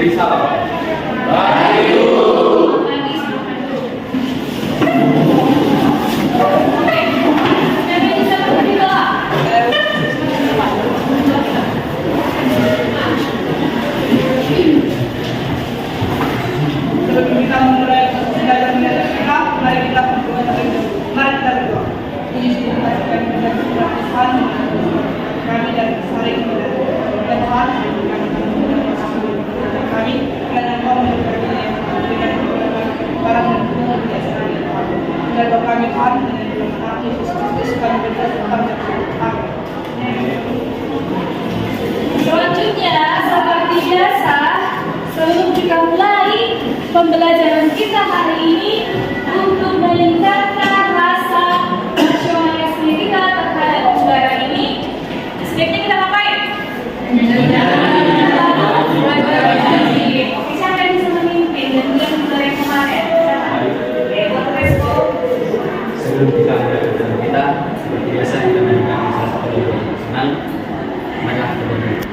beri salam. Sebelum kita memulai belajar mengajar kita, mari kita berdoa. Mari kita berdoa. Puji syukur kasih kami mendapat Tuhan, kami dan saling mendapat Tuhan, kami karena Engkau memberkati dengan barang dan bunga biasa kami Tuhan. Dan doa kami Tuhan dengan nama Yesus Kristus kami berdoa Tuhan. Amin. Selanjutnya, seperti biasa, sebelum kita mulai pembelajaran kita hari ini untuk meningkatkan rasa nasionalisme kita terhadap negara ini, sebaiknya kita ngapain? Oke, siapa yang bisa memimpin dan juga mulai kemarin? Oke, buat Resko. Sebelum kita mulai pelajaran kita, seperti biasa kita menyanyikan salah satu lagu senang. Mari kita berdoa.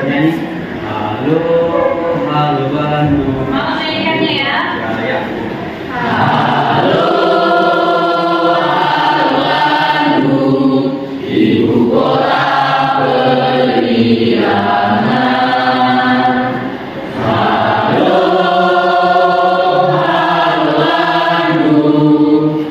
Nyanyi. Halo, halo Bandung. Mama nyanyikannya ya. Ya. Halo. Ibu kota periangan. Halo Bandung,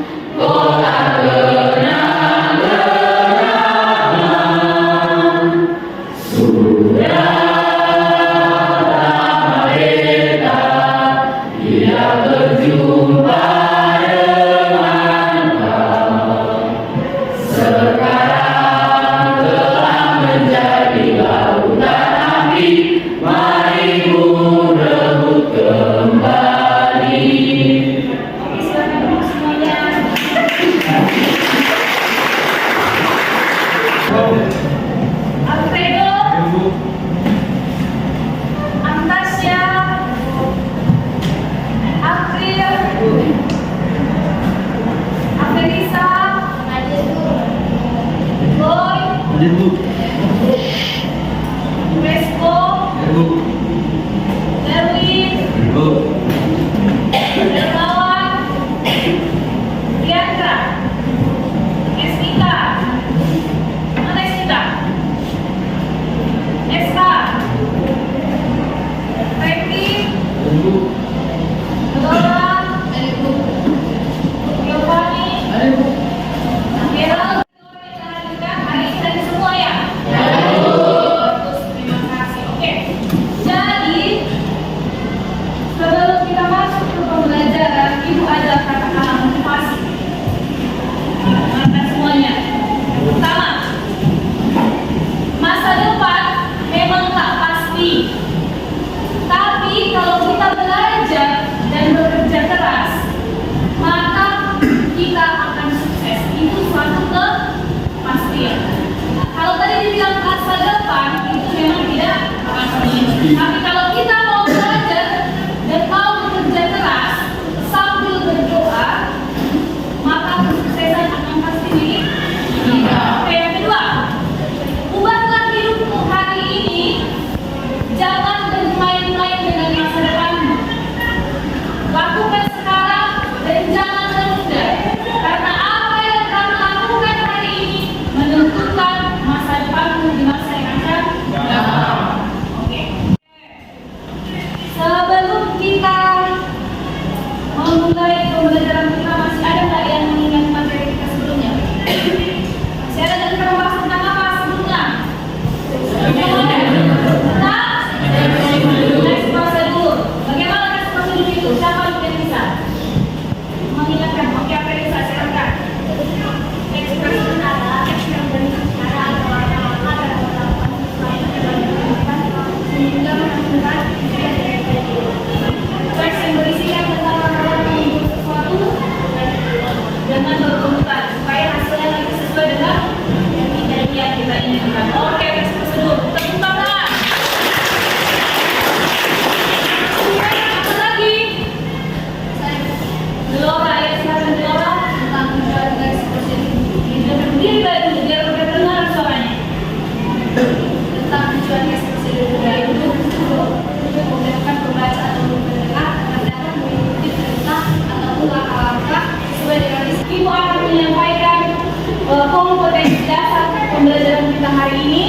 kompetensi dasar pembelajaran kita hari ini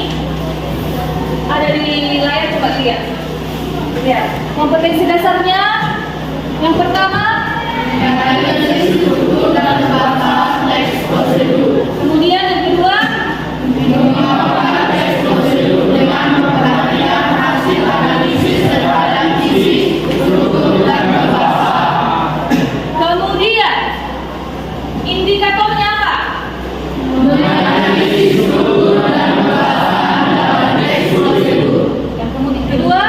ada di layar, coba lihat. Lihat, kompetensi dasarnya yang pertama kemudian yang kedua kemudian indikatornya apa? Yang kemudian kedua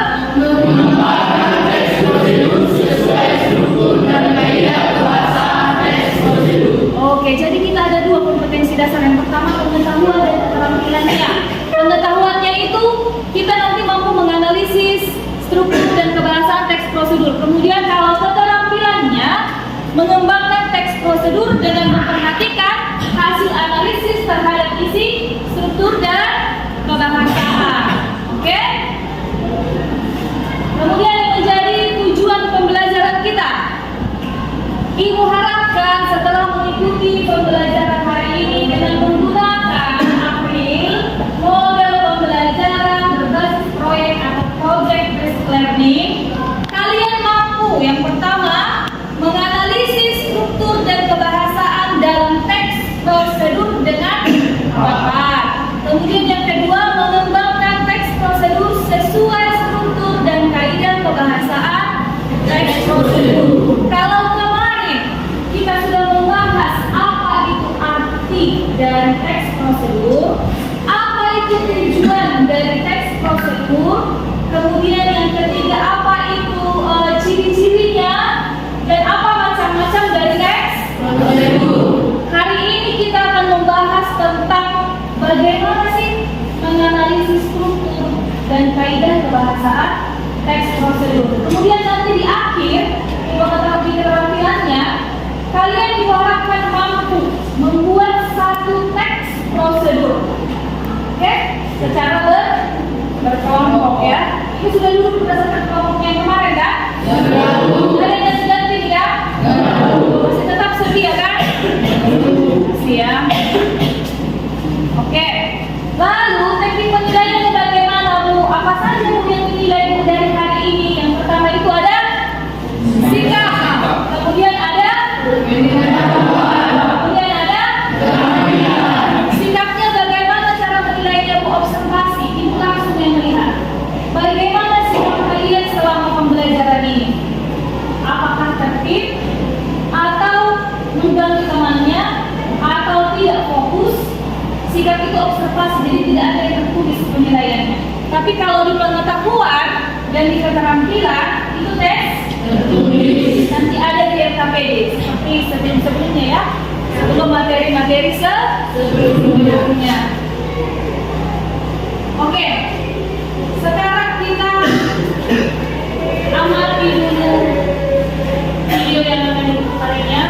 oke, jadi kita ada dua kompetensi dasar. Yang pertama pengetahuan dan keterampilannya. Pengetahuannya itu kita nanti mampu menganalisis struktur dan kebahasaan teks prosedur. Kemudian kalau keterampilannya mengembangkan teks prosedur dengan memperhatikan hasil analisis terhadap isi, struktur dan kebahasaan. Oke? Kemudian yang menjadi tujuan pembelajaran kita. Ibu harapkan setelah mengikuti pembelajaran hari ini dengan menggunakan April, model pembelajaran berbasis proyek atau project based learning, kalian mampu yang pertama menganalisis struktur dan kebahasaan dalam teks prosedur dengan tepat. Kemudian yang kedua mengembangkan teks prosedur sesuai struktur dan kaidah kebahasaan teks prosedur. Kalau kita sudah membahas apa itu arti dari teks prosedur, apa itu tujuan dari teks prosedur, kemudian yang ketiga apa itu ciri-cirinya, dan apa macam-macam dari teks prosedur. Hari ini kita akan membahas tentang bagaimana sih menganalisis struktur dan kaidah kebahasaan teks prosedur. Kemudian nanti di akhir mengetahui keterampilannya, kalian diharapkan mampu membuat satu teks prosedur, oke? Secara berkelompok ya. Ini sudah duduk berdasarkan kelompoknya yang kemarin kan? Ada yang ganti ya? Masih tetap sedia kan? Masih ya. Oke. Lalu teknik penilaiannya bagaimana Bu? Apa saja Bu yang dinilai dari hari ini? Yang pertama itu ada sikap, kemudian ada sikapnya. Bagaimana cara menilainya Bu? Observasi, Ibu langsung yang melihat. Bagaimana sikap kalian selama pembelajaran ini? Apakah tertib atau mengganggu temannya atau tidak fokus? Sikap itu observasi, jadi tidak ada yang tertulis penilaiannya. Tapi kalau di pengetahuan dan di keterampilan itu tes tertulis. Nanti ada di RKPD seperti sebelum-sebelumnya ya, sebelum materi-materi sebelumnya. Oke, sekarang kita amati dulu video yang akan diputarinya.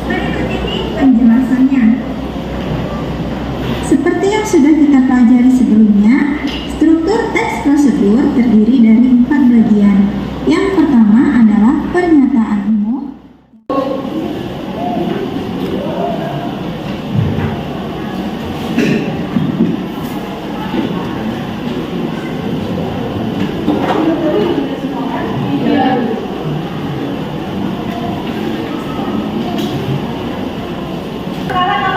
Berikut ini penjelasannya. Seperti yang sudah kita pelajari sebelumnya, struktur teks prosedur terdiri dari 4 bagian. Yang pertama adalah pernyataan umum. Sekarang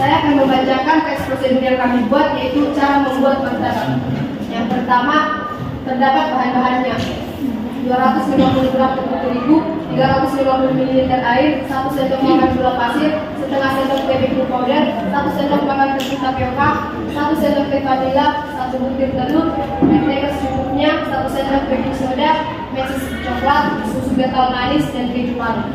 Saya akan membacakan teks prosedur yang kami buat, yaitu cara membuat martabak. Yang pertama, terdapat bahan-bahannya: 250 gram tepung terigu, 350 ml air, 1 sendok makan gula pasir, setengah sendok baking powder, 1 sendok makan tepung tapioka, 1 sendok teh vanila, 1 butir telur, mentega secukupnya, 1 sendok baking soda, meses coklat, susu kental manis, dan keju parut.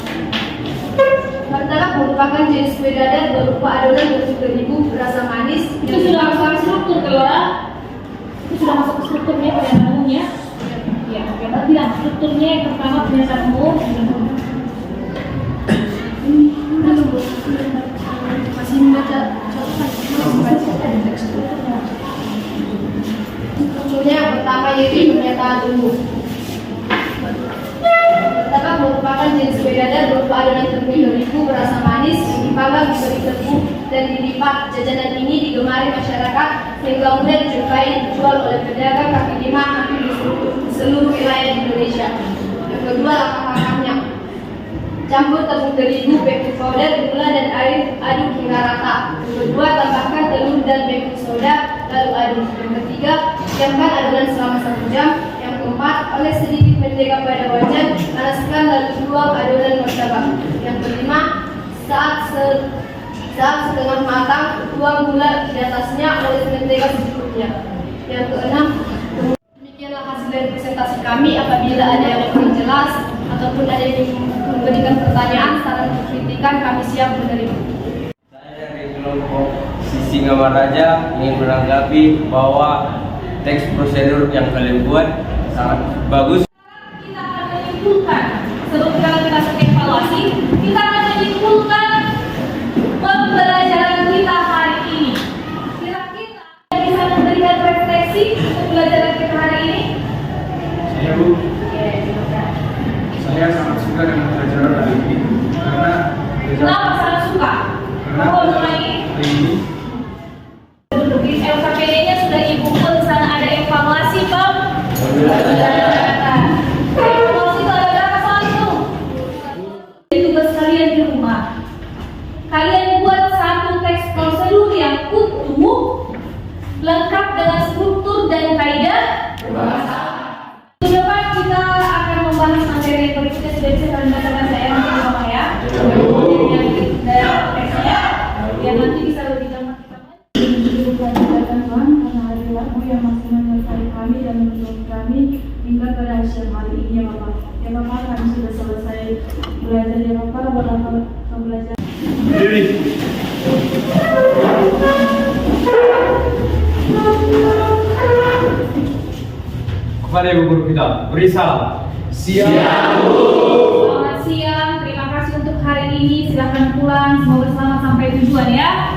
Martabak merupakan jenis kue dadar berupa adonan bentuk terigu berasa manis. Itu sudah masuk ke struktur keluar. Itu sudah masuk ke strukturnya pernyataan umumnya. Ya, oke. Berarti lah strukturnya yang pertama pernyataan umum. Masih membaca strukturnya yang pertama yaitu pernyataan umum. Martabak merupakan jenis kue dadar berupa adonan tepung terigu berasa manis yang dipanggang diberi tepung dan dilipat. Jajanan ini digemari masyarakat sehingga mudah dijumpai dijual oleh pedagang kaki lima hampir di seluruh wilayah di Indonesia. Yang kedua, langkah-langkahnya: campur tepung terigu, baking powder, gula dan air, aduk hingga rata. Yang kedua, tambahkan telur dan baking soda, lalu aduk. Yang ketiga, diamkan adonan selama 1 jam. Yang keempat, oles sedikit mentega pada wajan, panaskan lalu tuang adonan martabak. Yang kelima, saat setengah matang, tuang gula di atasnya, oles mentega secukupnya. Yang keenam, demikianlah hasil dari presentasi kami. Apabila ada yang kurang jelas ataupun ada yang memberikan pertanyaan, saran atau kritikan, kami siap menerima. Saya dari kelompok Sisingamaraja ingin menanggapi bahwa teks prosedur yang kalian buat sangat bagus. Kita akan menyimpulkan sebelum kita evaluasi, kita akan menyimpulkan pembelajaran kita hari ini. Kira-kira bisa memberikan refleksi untuk pembelajaran kita hari ini? Saya Bu, saya sangat suka dengan pelajaran hari ini karena Kenapa sangat suka? Kamu mulai ini duduk di LKPD-nya sudah dikumpul, di sana ada evaluasi pembelajaran. Evaluasi itu ada berapa soal itu? Tugas kalian di rumah. Kalian buat satu teks prosedur yang utuh, lengkap dengan struktur dan kaidah bahasa. Minggu depan kita akan membahas materi yang berikutnya. Sudah bisa kalian bacakan saya nanti di bawah ya. Dan teksnya, biar nanti bisa lebih gampang kita. Tuhan, karena hadiratmu yang masih menyertai kami dan menolong kami hingga pada akhir hari ini ya Bapak. Ya Bapak, kami sudah selesai belajar ya Bapak, berapa belajar. kepada Ibu Guru kita beri salam. Selamat siang, terima kasih untuk hari ini. Silahkan pulang, semoga selamat sampai tujuan ya.